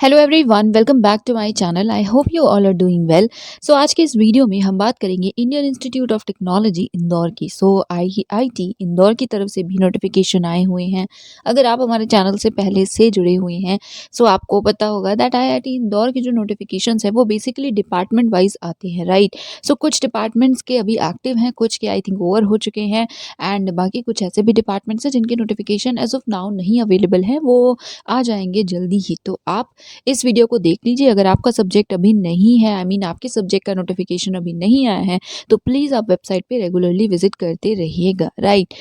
Hello everyone, welcome back to my channel. I hope you all are doing well. So आज के इस वीडियो में हम बात करेंगे Indian Institute of Technology Indore की। आईआईटी इंदौर की तरफ से भी नोटिफिकेशन आए हुए हैं। अगर आप हमारे चैनल से पहले से जुड़े हुए हैं आपको पता होगा दैट आईआईटी इंदौर के जो नोटिफिकेशंस है वो बेसिकली डिपार्टमेंट वाइज आते हैं, राइट। कुछ डिपार्टमेंट्स के अभी एक्टिव हैं, कुछ के आई थिंक ओवर हो चुके हैं एंड बाकी कुछ ऐसे भी डिपार्टमेंट्स हैं जिनके नोटिफिकेशन एज ऑफ नाउ नहीं अवेलेबल है, वो आ जाएंगे जल्दी ही। तो आप इस वीडियो को देख लीजिए। अगर आपका सब्जेक्ट अभी नहीं है, आई मीन आपके सब्जेक्ट का नोटिफिकेशन अभी नहीं आया है, तो प्लीज़ आप वेबसाइट पे रेगुलरली विजिट करते रहिएगा, राइट।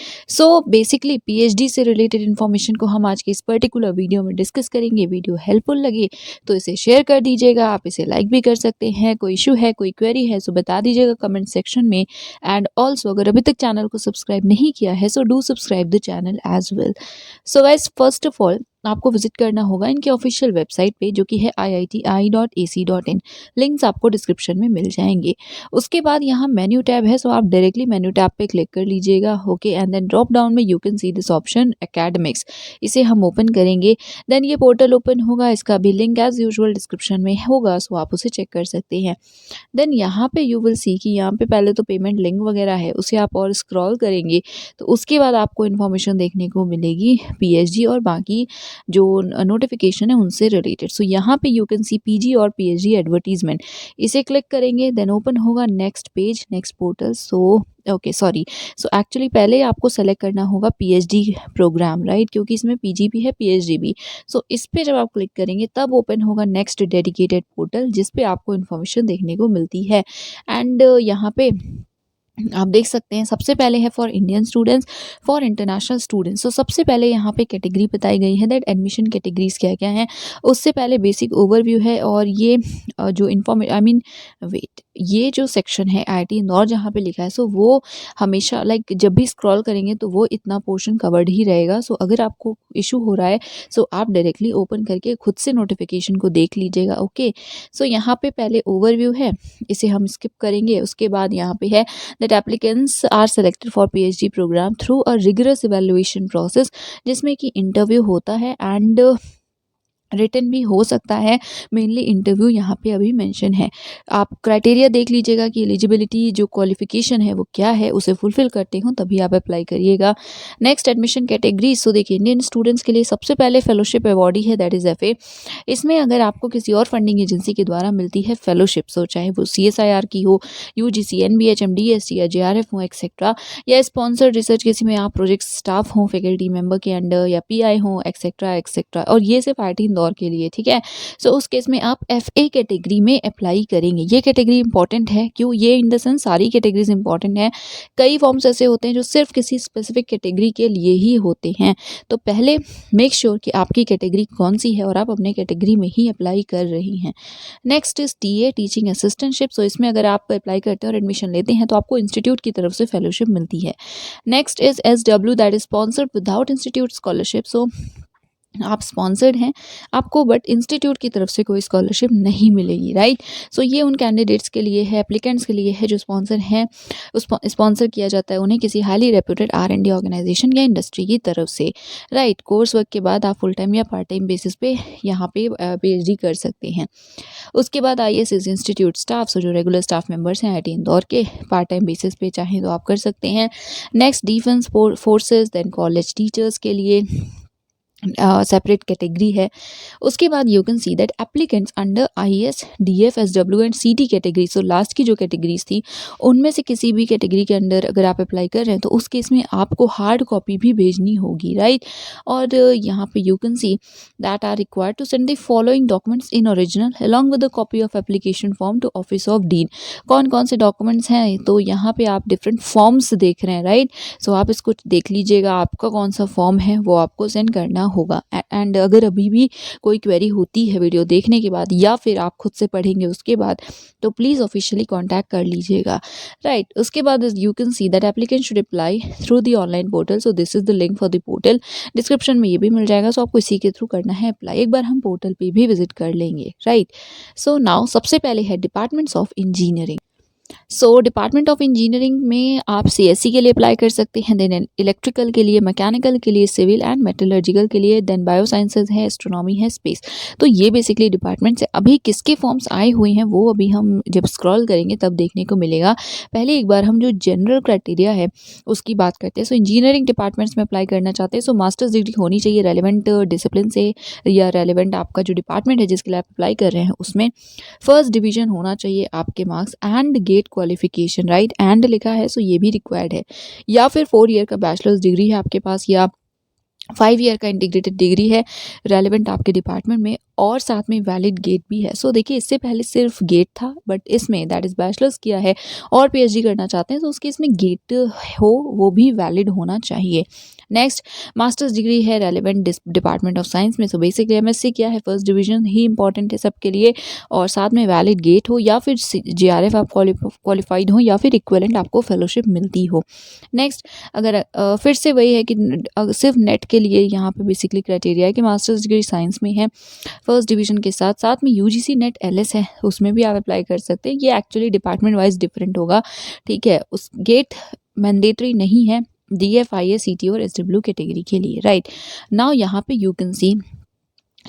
बेसिकली पीएचडी से रिलेटेड इन्फॉर्मेशन को हम आज के इस पर्टिकुलर वीडियो में डिस्कस करेंगे। वीडियो हेल्पफुल लगे तो इसे शेयर कर दीजिएगा, आप इसे लाइक भी कर सकते हैं। कोई इशू है, कोई क्वेरी है तो बता दीजिएगा कमेंट सेक्शन में। एंड ऑल्सो अगर अभी तक चैनल को सब्सक्राइब नहीं किया है do subscribe the channel as well. Guys, first of all आपको विजिट करना होगा इनके ऑफिशियल वेबसाइट पे, जो कि है iiti.ac.in। लिंक्स आपको डिस्क्रिप्शन में मिल जाएंगे। उसके बाद यहाँ मेन्यू टैब है, आप डायरेक्टली मेन्यू टैब पे क्लिक कर लीजिएगा, okay. And then drop down में you can see this option academics. इसे हम ओपन करेंगे, देन ये पोर्टल ओपन होगा। इसका भी लिंक एज यूजुअल डिस्क्रिप्शन में होगा, आप उसे चेक कर सकते हैं। देन यहाँ पे यू विल सी कि यहाँ पे पहले तो पेमेंट लिंक वगैरह है, उसे आप और स्क्रॉल करेंगे तो उसके बाद आपको इन्फॉर्मेशन देखने को मिलेगी पीएचडी और बाकी जो नोटिफिकेशन है उनसे रिलेटेड। यहाँ पे यू कैन सी पीजी और पीएचडी एडवर्टीजमेंट। इसे क्लिक करेंगे, देन ओपन होगा next page, next portal. Actually पहले आपको सेलेक्ट करना होगा पीएचडी प्रोग्राम, राइट, क्योंकि इसमें पीजी भी है पीएचडी भी। इस पे जब आप क्लिक करेंगे तब ओपन होगा नेक्स्ट डेडिकेटेड पोर्टल, जिस पे आपको इन्फॉर्मेशन देखने को मिलती है। एंड यहाँ पे आप देख सकते हैं सबसे पहले है for Indian students, for international students. सबसे पहले यहाँ पे कैटेगरी बताई गई है दैट एडमिशन कैटेगरीज क्या क्या हैं। उससे पहले बेसिक ओवरव्यू है और ये जो ये जो सेक्शन है आईआईटी इंदौर जहाँ पे लिखा है वो हमेशा जब भी स्क्रॉल करेंगे तो वो इतना पोर्शन कवर्ड ही रहेगा। अगर आपको इशू हो रहा है आप डायरेक्टली ओपन करके खुद से नोटिफिकेशन को देख लीजिएगा, ओके। यहाँ पे पहले ओवरव्यू है, इसे हम स्किप करेंगे। उसके बाद यहाँ पे है that applicants are selected for PhD program through a rigorous evaluation process, जिसमें कि इंटरव्यू होता है एंड रिटन भी हो सकता है। मेनली इंटरव्यू यहाँ पे अभी मेंशन है। आप क्राइटेरिया देख लीजिएगा कि एलिजिबिलिटी जो क्वालिफिकेशन है वो क्या है, उसे फुलफिल करते हो तभी आप अप्लाई करिएगा। Next admission category. देखिए इंडियन स्टूडेंट्स के लिए सबसे पहले फेलोशिप अवॉर्डी है दैट इज़ एफए। इसमें अगर आपको किसी और फंडिंग एजेंसी के द्वारा मिलती है फेलोशिप, चाहे वो CSIR की हो, UGC, NBH, MDST या JRF हो एक्सेट्रा, या स्पॉन्सर्ड रिसर्च किसी में आप प्रोजेक्ट स्टाफ हो फैकल्टी मेंबर के अंडर, या PI हो एक्सेट्रा एक्सेट्रा, और ये सिर्फ आईआईटी इंदौर के लिए, ठीक है। उस केस में आप FA कैटेगरी में अप्लाई करेंगे। ये कैटेगरी इंपॉर्टेंट है, क्यों ये इन द सेंस सारी कैटेगरीज इंपॉर्टेंट है। कई फॉर्म्स ऐसे होते हैं जो सिर्फ किसी स्पेसिफिक कैटेगरी के लिए ही होते हैं। तो पहले मेक श्योर कि आपकी कैटेगरी कौन सी है और आप अपने कैटेगरी में ही अप्लाई कर रही हैं। Next is TA teaching assistantship. इसमें अगर आप अप्लाई करते हैं और एडमिशन लेते हैं तो आपको इंस्टीट्यूट की तरफ से फेलोशिप मिलती है। Next is SW that is sponsored without institute scholarship. आप स्पॉन्सर्ड हैं आपको, बट इंस्टीट्यूट की तरफ से कोई स्कॉलरशिप नहीं मिलेगी, राइट। ये उन कैंडिडेट्स के लिए है, एप्लीकेंट्स के लिए है जो स्पॉन्सर हैं, स्पॉन्सर किया जाता है उन्हें किसी हाईली रेप्यूटेड R&D ऑर्गेनाइजेशन या इंडस्ट्री की तरफ से, राइट। कोर्स वर्क के बाद आप फुल टाइम या पार्ट टाइम बेसिस पे यहाँ पे PhD कर सकते हैं। उसके बाद IS इज इंस्टीट्यूट स्टाफ, जो रेगुलर स्टाफ मेंबर्स हैं आईआईटी इंदौर के, पार्ट टाइम बेसिस पे चाहें तो आप कर सकते हैं। Next defence forces, then college teachers के लिए सेपरेट कैटेगरी है। उसके बाद you can see that applicants under IAS, DF, SW and CT category. Last की जो कैटेगरीज थी उनमें से किसी भी कैटेगरी के अंडर अगर आप अप्लाई कर रहे हैं तो उस केस में आपको हार्ड कॉपी भी भेजनी होगी, राइट। और यहाँ पे you can see that are required to send the following documents in original along with the copy of application form to office of dean. कौन कौन से डॉक्यूमेंट्स हैं, तो यहाँ पे आप डिफरेंट फॉर्म्स देख रहे हैं, राइट। आप इसको देख लीजिएगा, आपका कौन सा फॉर्म है वो आपको सेंड करना होगा। एंड अगर अभी भी कोई क्वेरी होती है वीडियो देखने के बाद या फिर आप खुद से पढ़ेंगे उसके बाद, तो प्लीज़ ऑफिशियली कांटेक्ट कर लीजिएगा, राइट। उसके बाद you can see that applicant should apply through the online portal. This is the link for the portal, description में ये भी मिल जाएगा। आपको इसी के थ्रू करना है अप्लाई। एक बार हम पोर्टल पे भी विजिट कर लेंगे, राइट। नाउ सबसे पहले है departments of engineering. So department of engineering में आप सीएससी के लिए अप्लाई कर सकते हैं, देन इलेक्ट्रिकल के लिए, मैकेनिकल के लिए, सिविल एंड मेटलर्जिकल के लिए, देन बायो साइंसेज है, एस्ट्रोनॉमी है, स्पेस। तो ये बेसिकली डिपार्टमेंट्स है। अभी किसके फॉर्म्स आए हुए हैं वो अभी हम जब स्क्रॉल करेंगे तब देखने को मिलेगा। पहले एक बार हम जो जनरल क्राइटेरिया है उसकी बात करते हैं। सो इंजीनियरिंग डिपार्टमेंट्स में अप्लाई करना चाहते हैं, सो मास्टर्स डिग्री होनी चाहिए रेलिवेंट डिसिप्लिन से, या रेलिवेंट आपका जो डिपार्टमेंट है जिसके लिए आप अप्लाई कर रहे हैं उसमें। फर्स्ट डिवीजन होना चाहिए आपके marks and GATE qualification, right, and लिखा है सो ये भी रिक्वायर्ड है। या फिर 4 ईयर का बैचलर्स डिग्री है आपके पास, या 5 ईयर का इंटीग्रेटेड डिग्री है रेलिवेंट आपके डिपार्टमेंट में, और साथ में वैलिड गेट भी है। सो देखिए इससे पहले सिर्फ गेट था, बट इसमें दैट इज़ बैचलर्स किया है और पीएचडी करना चाहते हैं तो उसके इसमें गेट हो वो भी वैलिड होना चाहिए। नेक्स्ट, मास्टर्स डिग्री है रेलिवेंट डिपार्टमेंट ऑफ साइंस में, सो बेसिकली एमएससी किया है, फर्स्ट डिवीजन ही इंपॉर्टेंट है सबके लिए, और साथ में वैलिड गेट हो, या फिर जेआरएफ आप क्वालिफाइड हो, या फिर इक्विवेलेंट आपको फेलोशिप मिलती हो। नेक्स्ट, अगर फिर से वही है कि सिर्फ नेट के लिए यहाँ पे बेसिकली क्राइटेरिया है कि मास्टर्स डिग्री साइंस में है फर्स्ट डिवीजन के साथ, साथ में यूजीसी नेट एलएस है उसमें भी आप अप्लाई कर सकते हैं। ये एक्चुअली डिपार्टमेंट वाइज डिफरेंट होगा, ठीक है। उस गेट मैंडेटरी नहीं है DFIA CT और SW कैटेगरी के लिए, राइट। नाउ यहाँ पे यू कैन सी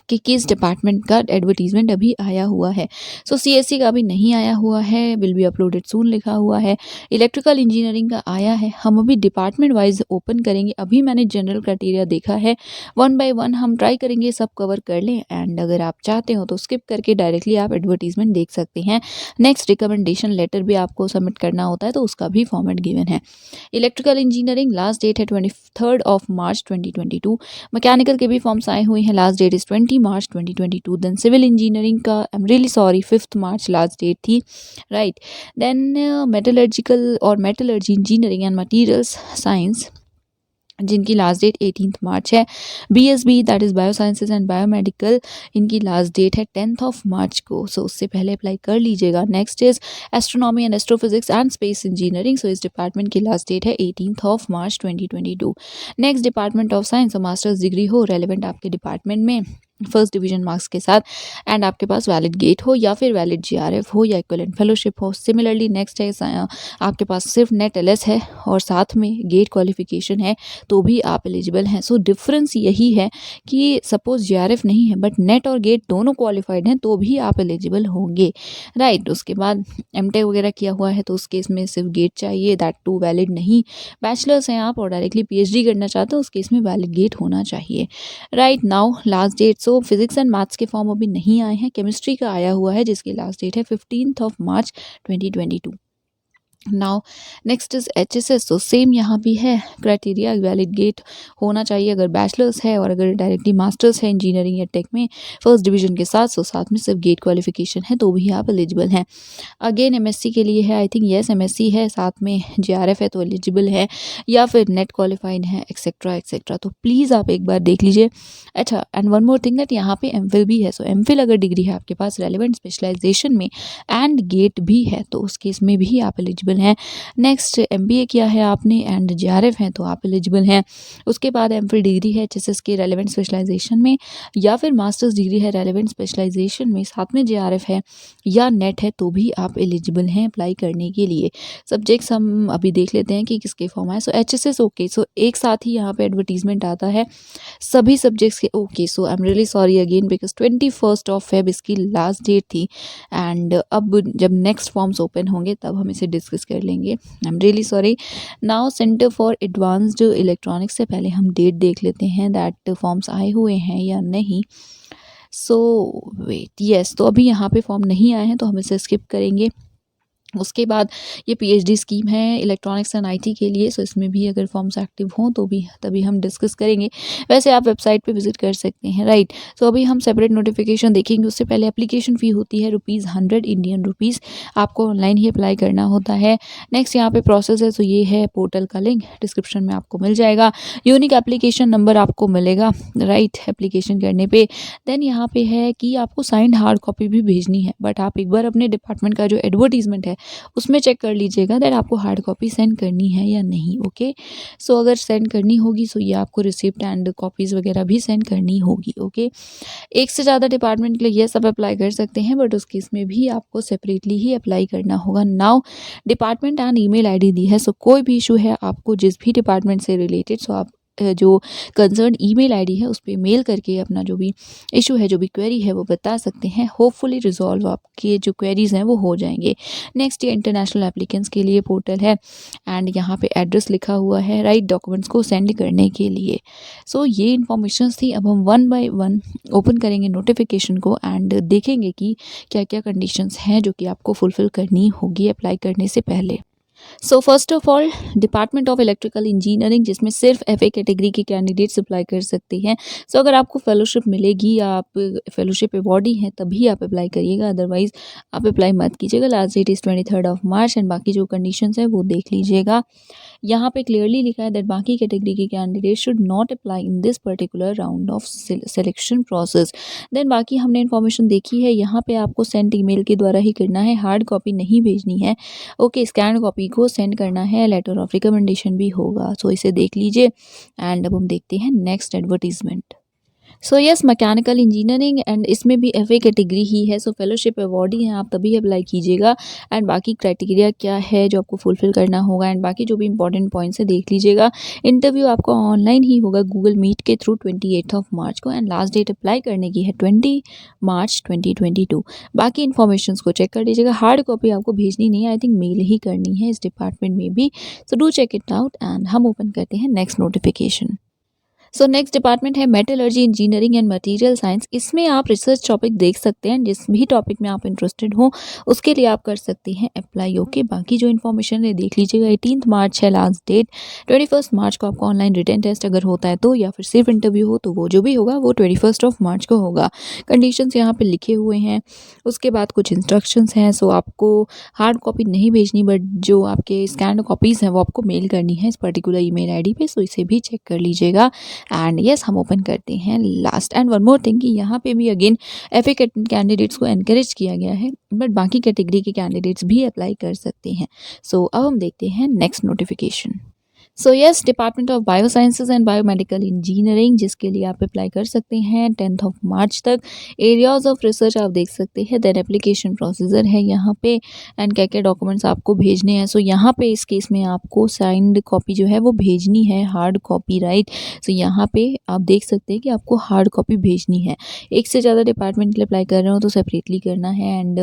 कि किस डिपार्टमेंट का एडवर्टीजमेंट अभी आया हुआ है। सो सीएससी का अभी नहीं आया हुआ है, विल बी अपलोडेड सून लिखा हुआ है। इलेक्ट्रिकल इंजीनियरिंग का आया है, हम अभी डिपार्टमेंट वाइज ओपन करेंगे। अभी मैंने जनरल क्राइटेरिया देखा है, 1 बाय 1 हम ट्राई करेंगे सब कवर कर लें, एंड अगर आप चाहते हो तो स्किप करके डायरेक्टली आप एडवर्टीजमेंट देख सकते हैं। नेक्स्ट, रिकमेंडेशन लेटर भी आपको सबमिट करना होता है तो उसका भी फॉर्मेट गिवन है। इलेक्ट्रिकल इंजीनियरिंग लास्ट डेट है 23 मार्च 2022। मैकेनिकल के भी फॉर्म्स आए हुए हैं, last date is 20 March 2022। Then civil engineering का I am really sorry 5 March last date थी, राइट। देन मेटलर्जिकल और metallurgy engineering and materials science जिनकी लास्ट डेट 18 मार्च है। BSB that is bio sciences and biomedical, इनकी last date है 10 मार्च को, सो उससे पहले अप्लाई कर लीजिएगा। Next is astronomy and astrophysics and space engineering, so इस डिपार्टमेंट की लास्ट डेट है 18 March 2022। Next, department of science, masters degree हो रेलिवेंट आपके डिपार्टमेंट में फर्स्ट डिवीजन मार्क्स के साथ, एंड आपके पास वैलिड गेट हो, या फिर वैलिड जीआरएफ हो, या इक्विवेलेंट फेलोशिप हो। सिमिलरली नेक्स्ट है आपके पास सिर्फ नेट एलएस है और साथ में गेट क्वालिफिकेशन है तो भी आप एलिजिबल हैं। सो डिफरेंस यही है कि सपोज जीआरएफ नहीं है बट नेट और गेट दोनों क्वालिफाइड हैं तो भी आप एलिजिबल होंगे, राइट। उसके बाद एमटेक वगैरह किया हुआ है तो उस केस में सिर्फ गेट चाहिए, दैट टू वैलिड नहीं। बैचलर्स हैं आप और डायरेक्टली पीएचडी करना चाहते हो उस केस में वैलिड गेट होना चाहिए, right. Now last date, so physics and maths के फॉर्म अभी नहीं आए हैं, केमिस्ट्री का आया हुआ है जिसकी लास्ट डेट है 15 मार्च 2022। नाउ नेक्स्ट इज HSS, तो सेम यहाँ भी है क्राइटेरिया, वैलिड गेट होना चाहिए अगर बैचलर्स है, और अगर डायरेक्टली मास्टर्स है इंजीनियरिंग या टेक में फर्स्ट डिवीजन के साथ, सो साथ में सिर्फ गेट क्वालिफिकेशन है तो भी आप एलिजिबल हैं। अगेन एमएससी के लिए है, आई थिंक येस एमएससी है, साथ में जीआरएफ है तो एलिजिबल है, या फिर नेट क्वालिफाइड है, एक्सेट्रा एक्सेट्रा। तो प्लीज़ आप एक बार देख लीजिए। अच्छा, and one more thing that यहाँ पे एमफिल भी है, सो एमफिल अगर डिग्री है आपके पास रेलिवेंट स्पेशलाइजेशन में एंड गेट भी है तो उस केस में भी आप एलिजिबल हैं। नेक्स्ट, MBA किया है आपने एंड JRF है तो आप एलिजिबल हैं। उसके बाद एमफिल डिग्री है HSS के रेलिवेंट स्पेशलाइजेशन में, या फिर मास्टर्स डिग्री है रेलिवेंट स्पेशलाइजेशन में, साथ में JRF है या नेट है तो भी आप एलिजिबल हैं अप्लाई करने के लिए। सब्जेक्ट्स हम अभी देख लेते हैं कि किसके फॉर्म आए। सो HSS ओके, सो एक साथ ही यहाँ पे एडवर्टीजमेंट आता है सभी सब्जेक्ट्स के। Okay, so I am really sorry again because 21 Feb इसकी लास्ट डेट थी, एंड अब जब नेक्स्ट फॉर्म्स ओपन होंगे तब हम इसे डिस्कस कर लेंगे। आई am really sorry. Now centre for advanced electronics से पहले हम डेट देख लेते हैं दैट फॉर्म्स आए हुए हैं या नहीं। सो वेट, यस, तो अभी यहाँ पे फॉर्म नहीं आए हैं तो हम इसे स्किप करेंगे। उसके बाद ये PhD स्कीम है इलेक्ट्रॉनिक्स एंड IT के लिए, सो इसमें भी अगर फॉर्म्स एक्टिव हों तो भी तभी हम डिस्कस करेंगे। वैसे आप वेबसाइट पे विजिट कर सकते हैं, राइट। सो अभी हम सेपरेट नोटिफिकेशन देखेंगे, उससे पहले एप्लीकेशन फ़ी होती है ₹100 इंडियन रुपीज़, आपको ऑनलाइन ही अप्लाई करना होता है। नेक्स्ट यहाँ पे प्रोसेस है, सो ये है पोर्टल का लिंक डिस्क्रिप्शन में आपको मिल जाएगा। यूनिक एप्लीकेशन नंबर आपको मिलेगा, राइट, एप्लीकेशन करने पर। देन यहाँ पे है कि आपको साइंड हार्ड कॉपी भी भेजनी है, बट आप एक बार अपने डिपार्टमेंट का जो एडवर्टीजमेंट है उसमें चेक कर लीजिएगा दैट आपको हार्ड कॉपी सेंड करनी है या नहीं। ओके, सो अगर सेंड करनी होगी सो ये आपको रिसिप्ट एंड कॉपीज़ वगैरह भी सेंड करनी होगी। ओके, एक से ज़्यादा डिपार्टमेंट के लिए ये सब अप्लाई कर सकते हैं, बट उस केस में भी आपको सेपरेटली ही अप्लाई करना होगा। Now department and email ID दी है, सो कोई भी इशू है आपको जिस भी डिपार्टमेंट से रिलेटेड, सो आप जो कंसर्न ईमेल आईडी है उस पे मेल करके अपना जो भी इशू है, जो भी क्वेरी है वो बता सकते हैं। होपफुली रिजॉल्व आपके जो क्वेरीज हैं वो हो जाएंगे। नेक्स्ट, ये इंटरनेशनल एप्लीकेंट्स के लिए पोर्टल है एंड यहाँ पे एड्रेस लिखा हुआ है राइट डॉक्यूमेंट्स को सेंड करने के लिए। सो ये इन्फॉर्मेशन थी। अब हम वन बाय वन ओपन करेंगे नोटिफिकेशन को एंड देखेंगे कि क्या क्या कंडीशंस हैं जो कि आपको फुलफिल करनी होगी अप्लाई करने से पहले। So first of all, department of electrical engineering, जिसमें सिर्फ एफए कैटेगरी के कैंडिडेट्स अप्लाई कर सकते हैं। सो अगर आपको फेलोशिप मिलेगी या आप फेलोशिप अवॉर्डी हैं तभी आप अप्लाई करिएगा, अदरवाइज आप अप्लाई मत कीजिएगा। Last that is 23 March and बाकी जो कंडीशंस हैं वो देख लीजिएगा। यहाँ पे क्लियरली लिखा है दैट बाकी कैटेगरी के candidate should not apply in this particular round of selection process. Then बाकी हमने इन्फॉर्मेशन देखी है, यहाँ पे आपको सेंड ईमेल के द्वारा ही करना है, हार्ड कॉपी नहीं भेजनी है। ओके, स्कैन कॉपी को सेंड करना है, लेटर ऑफ रिकमेंडेशन भी होगा। सो इसे देख लीजिए एंड अब हम देखते हैं next advertisement. So yes, mechanical engineering and इसमें भी एफए कैटेगरी ही है। सो फेलोशिप अवॉर्डी हैं आप तभी अप्लाई कीजिएगा एंड बाकी क्राइटेरिया क्या है जो आपको फुलफिल करना होगा एंड बाकी जो भी इंपॉर्टेंट पॉइंट्स है देख लीजिएगा। इंटरव्यू आपका ऑनलाइन ही होगा गूगल मीट के थ्रू 28 मार्च को एंड लास्ट डेट अप्लाई करने की है 20 मार्च 2022। बाकी इन्फॉर्मेशन को चेक कर लीजिएगा। हार्ड कॉपी आपको भेजनी नहीं है, आई थिंक मेल ही करनी है इस डिपार्टमेंट में भी। So do check it out and हम ओपन करते हैं next notification. So next department है metallurgy engineering and material science. इसमें आप रिसर्च टॉपिक देख सकते हैं, जिस भी टॉपिक में आप इंटरेस्टेड हो उसके लिए आप कर सकते हैं अप्लाई। ओके, बाकी जो इन्फॉर्मेशन है देख लीजिएगा। 18 मार्च है लास्ट डेट। 21 मार्च को आपको ऑनलाइन रिटन टेस्ट अगर होता है तो, या फिर सिर्फ इंटरव्यू हो तो वो जो भी होगा वो 21 मार्च को होगा। कंडीशंस यहाँ पे लिखे हुए हैं, उसके बाद कुछ इंस्ट्रक्शंस हैं। सो आपको हार्ड कॉपी नहीं भेजनी, बट जो आपके स्कैन कॉपीज़ हैं वो आपको मेल करनी है इस पर्टिकुलर ईमेल आईडी पे। सो इसे भी चेक कर लीजिएगा एंड यस, हम ओपन करते हैं last and one more thing कि यहाँ पे भी अगेन एफए कैंडिडेट्स को एनकरेज किया गया है, बट बाकी कैटेगरी के कैंडिडेट्स भी अप्लाई कर सकते हैं। सो अब हम देखते हैं next notification. So yes, department of biosciences and biomedical engineering, जिसके लिए आप अप्लाई कर सकते हैं 10 मार्च तक। एरियाज ऑफ रिसर्च आप देख सकते हैं, देन एप्लीकेशन प्रोसीजर है यहाँ पे एंड क्या क्या डॉक्यूमेंट्स आपको भेजने हैं। सो यहाँ पे इस केस में आपको साइंड कॉपी जो है वो भेजनी है, हार्ड कॉपी राइट। सो यहाँ पे आप देख सकते हैं कि आपको हार्ड कॉपी भेजनी है। एक से ज़्यादा डिपार्टमेंट के लिए अप्लाई कर रहे हो तो सेपरेटली करना है एंड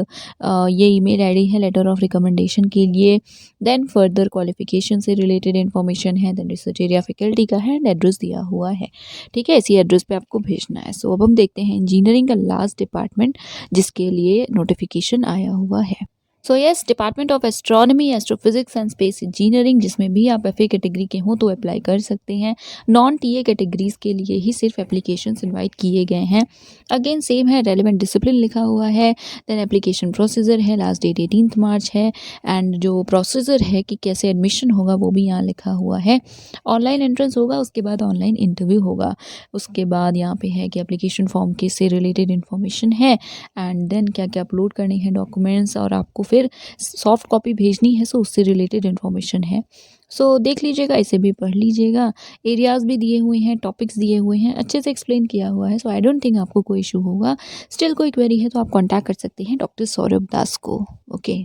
ये ईमेल आईडी है लेटर ऑफ रिकमेंडेशन के लिए। देन फर्दर क्वालिफिकेशन से रिलेटेड इन्फॉर्मेशन है, देन रिसर्च एरिया फैकल्टी का है एंड एड्रेस दिया हुआ है। ठीक है, इसी एड्रेस पे आपको भेजना है। सो अब हम देखते हैं इंजीनियरिंग का लास्ट डिपार्टमेंट जिसके लिए नोटिफिकेशन आया हुआ है। So yes, department of astronomy, astrophysics and space engineering, जिसमें भी आप एफए कैटेगरी के हों तो अप्लाई कर सकते हैं। नॉन टीए कैटेगरीज के लिए ही सिर्फ एप्लीकेशन इनवाइट किए गए हैं। अगेन सेम है, रेलिवेंट डिसिप्लिन लिखा हुआ है, देन एप्लीकेशन प्रोसीजर है, लास्ट डेट 18 मार्च है एंड जो प्रोसीजर है कि कैसे एडमिशन होगा वो भी यहाँ लिखा हुआ है। ऑनलाइन एंट्रेंस होगा, उसके बाद ऑनलाइन इंटरव्यू होगा, उसके बाद यहाँ पे है कि एप्लीकेशन फॉर्म के से रिलेटेड इन्फॉर्मेशन है एंड देन क्या क्या अपलोड करने हैं डॉक्यूमेंट्स और आपको फिर सॉफ्ट कॉपी भेजनी है। सो उससे रिलेटेड इन्फॉर्मेशन है। सो देख लीजिएगा, इसे भी पढ़ लीजिएगा। एरियाज़ भी दिए हुए हैं, टॉपिक्स दिए हुए हैं, अच्छे से एक्सप्लेन किया हुआ है। सो आई डोंट थिंक आपको कोई इशू होगा। स्टिल कोई क्वेरी है तो आप कॉन्टैक्ट कर सकते हैं डॉक्टर सौरभ दास को। Okay,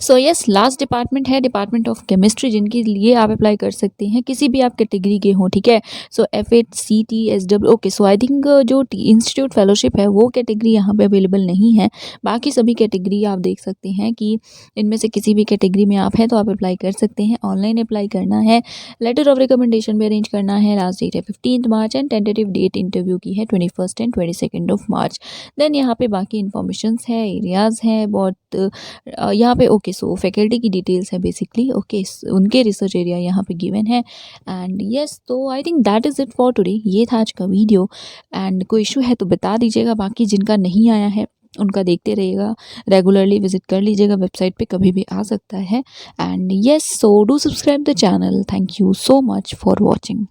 so yes, last department है डिपार्टमेंट ऑफ केमिस्ट्री, जिनके लिए आप अप्लाई कर सकते हैं किसी भी आप कैटेगरी के हों। ठीक है, सो FHCT SW। Okay, so I think जो इंस्टीट्यूट फेलोशिप है वो कैटेगरी यहाँ पे अवेलेबल नहीं है। बाकी सभी कैटेगरी आप देख सकते हैं कि इनमें से किसी भी कैटेगरी में आप हैं तो आप अप्लाई कर सकते हैं। ऑनलाइन अप्लाई करना है, लेटर ऑफ रिकमेंडेशन भी अरेंज करना है। लास्ट डेट है 15 मार्च एंड टेंटेटिव डेट इंटरव्यू की है 21 एंड 22 मार्च। देन यहाँ पे बाकी इन्फॉर्मेशन है, एरियाज़ हैं बहुत यहाँ पे। ओके, सो फैकल्टी की डिटेल्स है बेसिकली। ओके, उनके रिसर्च एरिया यहाँ पे गिवन है एंड यस, तो I think that is it for today. ये था आज का वीडियो एंड कोई इशू है तो बता दीजिएगा। बाकी जिनका नहीं आया है उनका देखते रहिएगा, रेगुलरली विजिट कर लीजिएगा, वेबसाइट पे कभी भी आ सकता है and yes, so do subscribe the channel. Thank you so much for watching.